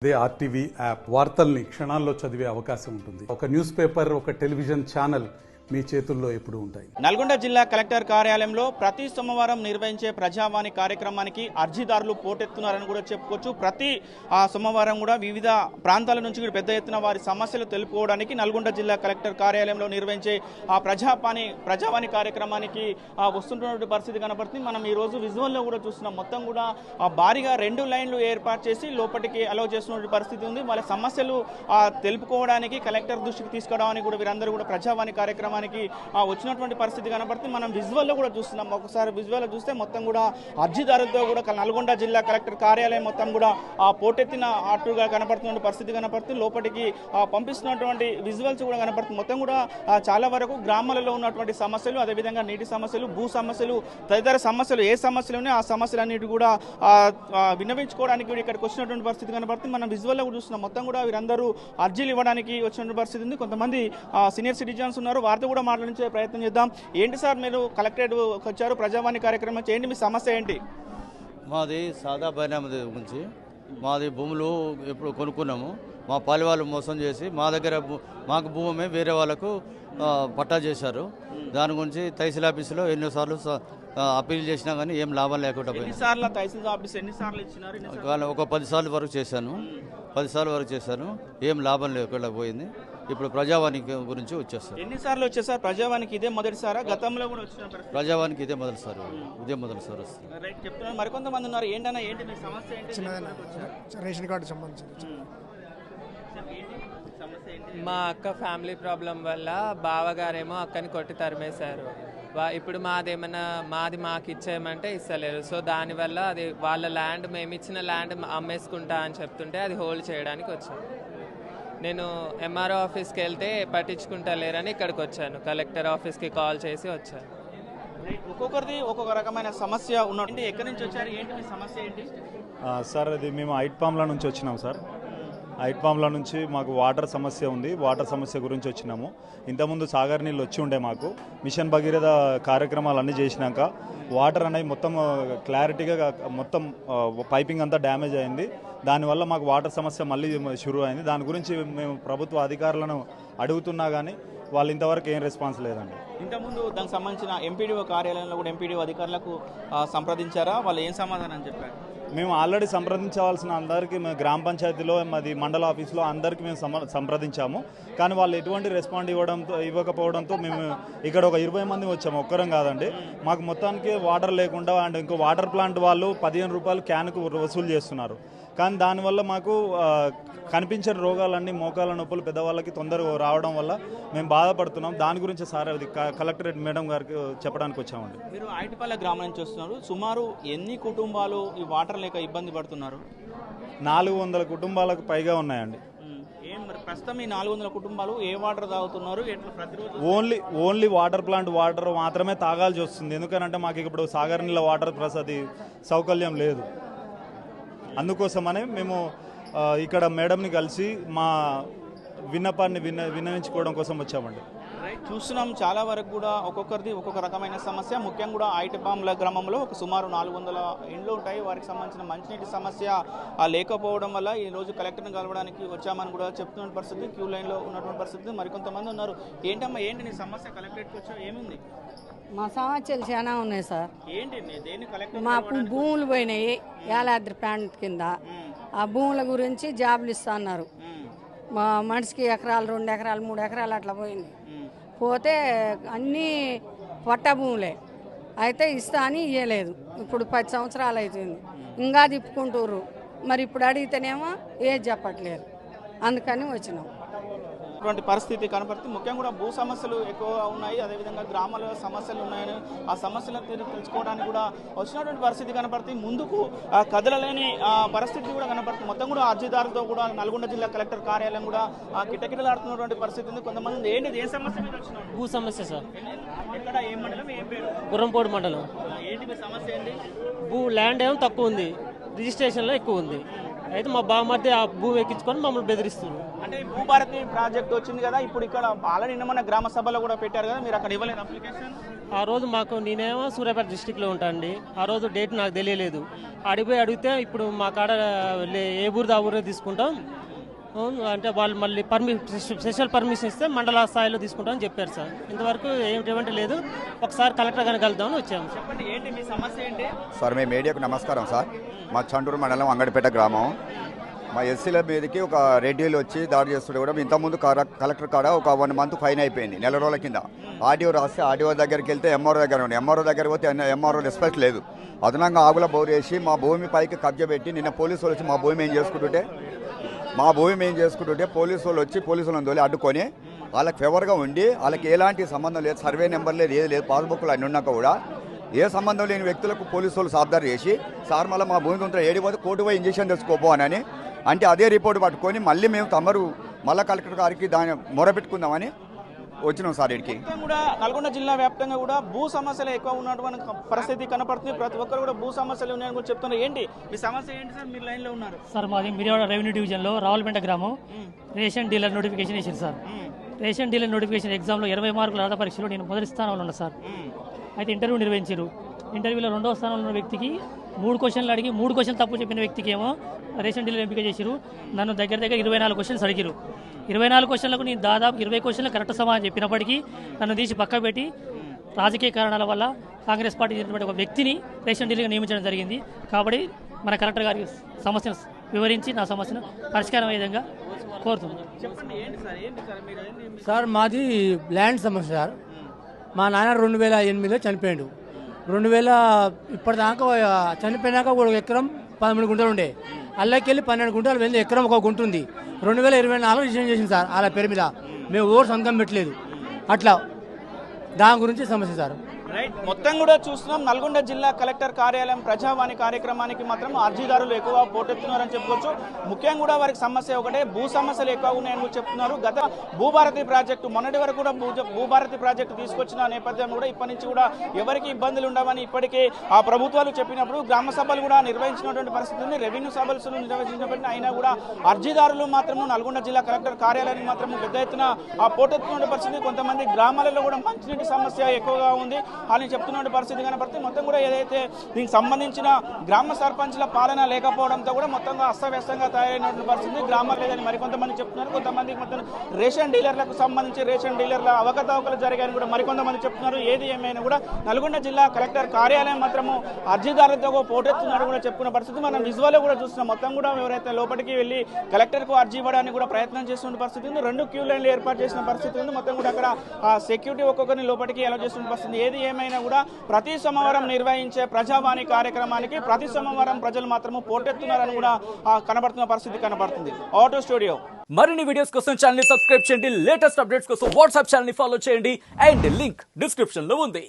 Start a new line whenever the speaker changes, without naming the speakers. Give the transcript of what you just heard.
అదే RTV app వార్తల్ని క్షణాల్లో చదివే అవకాశం ఉంటుంది. ఒక న్యూస్ పేపర్, ఒక టెలివిజన్ ఛానల్ మీ చేతుల్లో ఎప్పుడూ ఉంటాయి.
నల్గొండ జిల్లా కలెక్టర్ కార్యాలయంలో ప్రతి సోమవారం నిర్వహించే ప్రజావాణి కార్యక్రమానికి అర్జీదారులు పోటెత్తున్నారని కూడా చెప్పుకోవచ్చు. ప్రతి సోమవారం కూడా వివిధ ప్రాంతాల నుంచి పెద్ద ఎత్తున వారి సమస్యలు తెలుపుకోవడానికి నల్గొండ జిల్లా కలెక్టర్ కార్యాలయంలో నిర్వహించే ప్రజావాణి కార్యక్రమానికి వస్తున్నటువంటి పరిస్థితి కనబడుతుంది. మనం ఈ రోజు విజువల్లో కూడా చూస్తున్నాం. మొత్తం కూడా భారీగా 2 లైన్లు ఏర్పాటు చేసి లోపలికి అలౌ చేస్తున్న పరిస్థితి ఉంది. వాళ్ళ సమస్యలు తెలుపుకోవడానికి కలెక్టర్ దృష్టికి తీసుకురావడానికి కూడా వీరందరూ కూడా ప్రజావాణి కార్యక్రమానికి వచ్చినటువంటి పరిస్థితి కనబడుతుంది. మనం విజువల్లో కూడా చూస్తున్నాం. ఒకసారి విజువల్లో చూస్తే మొత్తం కూడా అర్జీదారులతో కూడా నల్గొండ జిల్లా కలెక్టర్ కార్యాలయం మొత్తం కూడా పోటెత్తిన ఆటుగా కనబడుతున్న పరిస్థితి కనబడుతుంది. లోపలికి పంపిస్తున్నటువంటి విజువల్స్ కూడా కనబడుతుంది. మొత్తం కూడా చాలా వరకు గ్రామాలలో ఉన్నటువంటి సమస్యలు, అదేవిధంగా నీటి సమస్యలు, భూ సమస్యలు, తదితర సమస్యలు ఏ సమస్యలు ఉన్నాయో ఆ సమస్యలన్నిటి కూడా విన్నవించుకోవడానికి ఇక్కడికి వచ్చినటువంటి పరిస్థితి కనబడుతుంది. మనం విజువల్లో కూడా చూస్తున్నాం. మొత్తం కూడా వీరందరూ అర్జీలు ఇవ్వడానికి వచ్చినటువంటి పరిస్థితి ఉంది. కొంతమంది సీనియర్ సిటిజన్స్ ఉన్నారు. వారితో కూడా మాట్లాడించే ప్రయత్నం చేద్దాం. ఏంటి సార్, మీరు కలెక్టరేట్ వచ్చారు, ప్రజావాణి కార్యక్రమం ఏంటి, మీ సమస్య ఏంటి?
మాది సాదా బైనామది గురించి. మాది భూములు ఇప్పుడు కొనుక్కున్నాము. మా పాలి వాళ్ళు మోసం చేసి మా దగ్గర మాకు భూమి వేరే వాళ్ళకు పట్టా చేశారు. దాని గురించి తహసీల్ ఆఫీసులో ఎన్నోసార్లు అప్పీల్ చేసినా కానీ ఏం లాభం లేకుండా పోయింది. ఒక 10 సార్లు వరకు చేశాను. 10 సార్లు వరకు చేశాను. ఏం లాభం లేకుండా పోయింది. ఇప్పుడు ప్రజావాణి గురించి వచ్చేస్తారు.
ఎన్నిసార్లు వచ్చేసారు ప్రజావానికి? ఇదే మొదటిసారా? గతంలో కూడా వచ్చిన
ప్రజావానికి ఇదే మొదటిసారి వస్తుంది.
చెప్తున్నారు. మరికొంతమంది ఉన్నారు. ఏంటన్నా, ఏంటి మీ సమస్య ఏంటి?
రేషన్ కార్డు సంబంధించి
మా అక్క ఫ్యామిలీ ప్రాబ్లం వల్ల బావగారేమో అక్కని కొట్టి తరిమేశారు. ఇప్పుడు మాది మాకు ఇచ్చేయమంటే ఇస్తలేరు. సో దానివల్ల అది వాళ్ళ ల్యాండ్, మేము ఇచ్చిన ల్యాండ్ అమ్మేసుకుంటా అని చెప్తుంటే అది హోల్డ్ చేయడానికి వచ్చాను. నేను ఎంఆర్ఓ ఆఫీస్కి వెళ్తే పట్టించుకుంటా లేరని ఇక్కడికి వచ్చాను. కలెక్టర్ ఆఫీస్కి కాల్ చేసి వచ్చాను.
ఒక్కొక్కరిది ఒక్కొక్క రకమైన సమస్య ఉన్నట్టు. ఎక్కడి నుంచి వచ్చారు, ఏంటి మీ సమస్య ఏంటి?
సార్, అది మేము ఐట్పామ్ల నుంచి వచ్చినాం సార్. ఐట్పామ్ల నుంచి మాకు వాటర్ సమస్య ఉంది. వాటర్ సమస్య గురించి వచ్చినాము. ఇంతకుముందు సాగర్ నీళ్ళు వచ్చి ఉండే మాకు. మిషన్ భగీరథ కార్యక్రమాలు అన్నీ చేసినాక వాటర్ అనేది మొత్తం క్లారిటీగా మొత్తం పైపింగ్ అంతా డ్యామేజ్ అయింది. దానివల్ల మాకు వాటర్ సమస్య మళ్ళీ షురూ అయింది. దాని గురించి మేము ప్రభుత్వ అధికారులను అడుగుతున్నా కానీ వాళ్ళు ఇంతవరకు ఏం రెస్పాన్స్ లేదండి.
ఇంతకుముందు దానికి సంబంధించిన ఎంపీడీఓ కార్యాలయంలో కూడా ఎంపీడీఓ అధికారులకు సంప్రదించారా? వాళ్ళు ఏం సమాధానం చెప్పారు?
మేము ఆల్రెడీ సంప్రదించవలసిన అందరికీ మేము గ్రామ పంచాయతీలో, మాది మండల ఆఫీస్లో అందరికీ మేము సంప్రదించాము. కానీ వాళ్ళు ఎటువంటి రెస్పాండ్ ఇవ్వకపోవడంతో మేము ఇక్కడ ఒక 20 మంది వచ్చాము. ఒక్కరం కాదండి. మాకు మొత్తానికి వాటర్ లేకుండా అండ్ ఇంకో వాటర్ ప్లాంట్ వాళ్ళు 15 రూపాయలు క్యాన్కు వసూలు చేస్తున్నారు. కానీ దానివల్ల మాకు కనిపించే రోగాలన్నీ, మోకాల నొప్పులు పెద్దవాళ్ళకి తొందరగా రావడం వల్ల మేము బాధపడుతున్నాం. దాని గురించి సార్ అది కలెక్టరేట్ మేడం గారికి చెప్పడానికి వచ్చామండి.
మీరు ఐటిపల్లె గ్రామం నుంచి వస్తున్నారు. సుమారు ఎన్ని కుటుంబాలు ఈ వాటర్ లేక ఇబ్బంది పడుతున్నారు?
400 కుటుంబాలకు పైగా ఉన్నాయండి.
ప్రస్తుతం ఈ 400 కుటుంబాలు ఏ వాటర్ తాగుతున్నారు? ప్రతిరోజు
ఓన్లీ వాటర్ ప్లాంట్ వాటర్ మాత్రమే తాగాల్సి వస్తుంది. ఎందుకనంటే మాకు ఇప్పుడు సాగర్ నీళ్ళ వాటర్ ప్లస్ అది సౌకర్యం లేదు. అందుకోసమనే మేము ఇక్కడ మేడంని కలిసి మా విన్నపాన్ని విన్నవించుకోవడం కోసం వచ్చామండి.
చూస్తున్నాం. చాలా వరకు కూడా ఒక్కొక్కరిది ఒక్కొక్క రకమైన సమస్య. ముఖ్యంగా కూడా ఐటిపామ్ల గ్రామంలో సుమారు 400 ఇండ్లు ఉంటాయి. వారికి సంబంధించిన మంచినీటి సమస్య లేకపోవడం వల్ల ఈ రోజు కలెక్టర్ని కలవడానికి వచ్చామని కూడా చెప్తున్న పరిస్థితి. క్యూ లైన్లో ఉన్నటువంటి పరిస్థితి. మరికొంతమంది ఉన్నారు. ఏంటమ్మా, ఏంటి నీ సమస్య? కలెక్టరేట్కి వచ్చా, ఏముంది?
మా సమస్యలు చాలా ఉన్నాయి సార్.
ఏంటి దేని కలెక్టర్?
మా భూములు పోయినాయి యాలాద్రి ప్లాంట్ కింద. ఆ భూముల గురించి జాబులు ఇస్తా అన్నారు. మా మనిషికి ఎకరాలు, 2 ఎకరాలు, 3 ఎకరాలు అట్లా పోయింది. పోతే అన్నీ పట్ట భూములే అయితే ఇస్తా అని ఇవ్వలేదు. ఇప్పుడు 10 సంవత్సరాలు అవుతుంది. ఇంకా తిప్పుకుంటారు. మరి ఇప్పుడు అడిగితేనేమో ఏది చెప్పట్లేదు. అందుకని వచ్చినాం.
అటువంటి పరిస్థితి కనపడుతుంది. ముఖ్యంగా కూడా భూ సమస్యలు ఎక్కువగా ఉన్నాయి. అదేవిధంగా గ్రామాల సమస్యలు ఉన్నాయని ఆ సమస్యలను తెలుసుకోవడానికి కూడా వచ్చినటువంటి పరిస్థితి కనపడుతుంది. ముందుకు కదలలేని పరిస్థితి కూడా కనపడుతుంది. మొత్తం కూడా అర్జీదారులతో కూడా నల్గొండ జిల్లా కలెక్టర్ కార్యాలయం కూడా కిటకిటలాడుతున్నటువంటి పరిస్థితి ఉంది. కొంతమంది ఏంటి, ఏ సమస్య మీద వచ్చినారు?
భూ సమస్య సార్.
ఎక్కడ, ఏ మండలం, ఏం పేరు?
గుర్రంపోడు మండలం.
ఏంటి మీ సమస్య ఏంటి?
ల్యాండ్ ఏమో తక్కువ ఉంది, రిజిస్ట్రేషన్లో ఎక్కువ ఉంది. అయితే మా బామ్మర్ది ఆ భూమి ఎక్కించుకొని మమ్మల్ని బెదిరిస్తున్నారు.
అంటే ఈ భూభారతి ప్రాజెక్ట్ వచ్చింది కదా, ఇప్పుడు ఇక్కడ ఆల్రెడీ నిన్న గ్రామ సభలో కూడా పెట్టారు కదా, మీరు అక్కడ ఇవ్వలేదు అప్లికేషన్?
ఆ రోజు నేనేమో సూర్యాపేట డిస్టిక్లో ఉంటానండి. ఆ రోజు డేట్ నాకు తెలియలేదు. అడిగితే ఇప్పుడు మా కాడ ఏ ఊరిది ఆ ఊరే తీసుకుంటాం అంటే వాళ్ళు మళ్ళీ స్పెషల్ పర్మిషన్ ఇస్తే మండల స్థాయిలో తీసుకుంటామని చెప్పారు సార్. ఇంతవరకు ఏమిటి లేదు. ఒకసారి కలెక్టర్ గారికి వెళ్దామని వచ్చాము.
చెప్పండి, ఏంటి మీ సమస్య ఏంటి?
సార్ మేము మీడియాకు నమస్కారం సార్. మా చండూరు మండలం అంగడిపేట గ్రామం. మా ఎస్సీల మీదకి ఒక రెడ్డిలు వచ్చి దాడి చేస్తుంటే కూడా ఇంతకుముందు కలెక్టర్ కాడ ఒక 1 మంత్ ఫైన్ అయిపోయింది, నెల రోజుల కింద. ఆర్డీఓ రాస్తే ఆర్డీఓ దగ్గరికి వెళ్తే ఎంఆర్ఓ దగ్గర ఉంది. ఎంఆర్ఓ దగ్గర పోతే ఎంఆర్ఓ రెస్పెక్ట్ లేదు. అదనంగా ఆగుల బోర్ వేసి మా భూమి పైకి కబ్జా పెట్టి నిన్న పోలీసు వాళ్ళు వచ్చి మా భూమి ఏం చేసుకుంటుంటే పోలీసు వాళ్ళు వచ్చి పోలీసులను తోలి అడ్డుకొని వాళ్ళకి ఫేవర్గా ఉండి వాళ్ళకి ఎలాంటి సంబంధం లేదు, సర్వే నెంబర్ లేదు, ఏది లేదు, పాస్బుక్లు అన్నీ ఉన్నాక కూడా ఏ సంబంధం లేని వ్యక్తులకు పోలీసు వాళ్ళు సాబ్దారు చేసి సార్ మళ్ళీ మా భూమి కొంత ఏడిపోతే కోర్టు పోయి ఇంజక్షన్ తెచ్చుకోపో అని అంటే అదే రిపోర్ట్ పట్టుకొని మళ్ళీ మేము తమరు మళ్ళీ కలెక్టర్ గారికి దాన్ని మొరపెట్టుకుందామని వచ్చినాం సార్. ఇక్కడికి
కూడా నల్గొండ జిల్లా వ్యాప్తంగా కూడా భూ సమస్యలు ఎక్కువ ఉన్నటువంటి పరిస్థితి కనపడుతుంది. ప్రతి ఒక్కరు కూడా భూ సమస్యలు ఉన్నాయని కూడా చెప్తున్నారు. ఏంటి మీ సమస్య ఏంటి సార్? మీరు లైన్లో ఉన్నారు
సార్. మాది మిర్యాడ రెవెన్యూ డివిజన్లో రావులపేట గ్రామం. రేషన్ డీలర్ నోటిఫికేషన్ వేసింది సార్. రేషన్ డీలర్ నోటిఫికేషన్ ఎగ్జామ్లో 20 మార్కుల అర్హత పరీక్షలో నేను మొదటి స్థానంలో ఉన్నా సార్. అయితే ఇంటర్వ్యూ నిర్వహించారు. ఇంటర్వ్యూలో 2వ స్థానంలో ఉన్న వ్యక్తికి 3 క్వశ్చన్లు అడిగి 3 క్వశ్చన్లు తప్పు చెప్పిన వ్యక్తికి ఏమో రేషన్ డీలర్ ఎంపిక చేశారు. నన్ను దగ్గర 24 క్వశ్చన్స్ అడిగారు. 24 క్వశ్చన్లకు నేను దాదాపు 20 క్వశ్చన్లు కరెక్ట్ సమాధానం చెప్పినప్పటికీ నన్ను తీసి పక్క పెట్టి రాజకీయ కారణాల వల్ల కాంగ్రెస్ పార్టీ చెందినటువంటి ఒక వ్యక్తిని రేషన్ డీలర్గా నియమించడం జరిగింది. కాబట్టి మన కలెక్టర్ గారికి సమస్యను వివరించి నా సమస్యను పరిష్కారం అయ్యే విధంగా కోరుతున్నాను.
సార్ మాది ల్యాండ్ సమస్య సార్. మా నాన్న 2008లో చనిపోయాడు. 2000 ఇప్పటిదాకా చనిపోయినాక ఒక ఎకరం 13 గుంటలు ఉండే, అల్లకెళ్ళి 12 గుంటలు వెళ్ళి ఎకరం ఒక గుంట ఉంది. 2024 రిజిస్ట్రేషన్ చేసింది సార్ వాళ్ళ పేరు మీద. మేము ఓటు సంతకం పెట్టలేదు. అట్లా దాని గురించి సమస్య సార్.
రైట్, మొత్తం కూడా చూస్తున్నాం నల్గొండ జిల్లా కలెక్టర్ కార్యాలయం ప్రజావాణి కార్యక్రమానికి మాత్రం అర్జీదారులు ఎక్కువ పోటెత్తున్నారని చెప్పుకోవచ్చు. ముఖ్యంగా కూడా వారికి సమస్య ఒకటే, భూ సమస్యలు ఎక్కువ ఉన్నాయని కూడా చెప్తున్నారు. గత భూభారతి ప్రాజెక్టు మొన్నటి వరకు కూడా భూభారతి ప్రాజెక్టు తీసుకొచ్చిన నేపథ్యం కూడా ఇప్పటి నుంచి కూడా ఎవరికి ఇబ్బందులు ఉండవని ఇప్పటికే ఆ ప్రభుత్వాలు చెప్పినప్పుడు గ్రామ సభలు కూడా నిర్వహించినటువంటి పరిస్థితి ఉంది. రెవెన్యూ సభలు నిర్వహించినప్పటికీ అయినా కూడా అర్జీదారులు మాత్రం నల్గొండ జిల్లా కలెక్టర్ కార్యాలయానికి మాత్రం పెద్ద ఎత్తున పోటెత్తున్న పరిస్థితి. కొంతమంది గ్రామాలలో కూడా మంచినీటి సమస్య ఎక్కువగా ఉంది అని చెప్తున్న పరిస్థితి కనపడుతుంది. మొత్తం కూడా ఏదైతే దీనికి సంబంధించిన గ్రామ సర్పంచ్ల పాలన లేకపోవడంతో కూడా మొత్తంగా అస్తవ్యస్తంగా తయారైనటువంటి పరిస్థితి. గ్రామాలు లేదని మరికొంతమంది చెప్తున్నారు. కొంతమందికి మొత్తం రేషన్ డీలర్లకు సంబంధించి రేషన్ డీలర్ల అవకతవకలు జరిగాయని కూడా మరికొంతమంది చెప్తున్నారు. ఏది ఏమైనా కూడా నల్గొండ జిల్లా కలెక్టర్ కార్యాలయం మాత్రము అర్జీదారులతో పోటెత్తున్నారు కూడా చెప్పుకున్న పరిస్థితి మనం విజువల్ కూడా చూస్తున్నాం. మొత్తం కూడా ఎవరైతే లోపలికి వెళ్ళి కలెక్టర్కు అర్జీ ఇవ్వడానికి కూడా ప్రయత్నం చేస్తున్న పరిస్థితి ఉంది. 2 క్యూ లైన్లు ఏర్పాటు చేసిన పరిస్థితి ఉంది. మొత్తం కూడా అక్కడ సెక్యూరిటీ ఒక్కొక్కరిని లోపలికి అలౌ చేస్తున్న పరిస్థితి. ఏది ఏమైనా కూడా ప్రతి సోమవారం నిర్వహించే ప్రజావాణి కార్యక్రమానికి ప్రతి సోమవారం ప్రజలు మాత్రము పోటెత్తున్నారని కూడా కనబడుతున్న పరిస్థితి కనబడుతుంది. ఆటో స్టూడియో
మరిన్ని వీడియోస్ కోసం ఛానల్ ని సబ్స్క్రైబ్ చేయండి. లేటెస్ట్ అప్డేట్స్ కోసం వాట్సాప్ ఛానల్ ని ఫాలో చేయండి. అండ్ లింక్ డిస్క్రిప్షన్ లో ఉంది.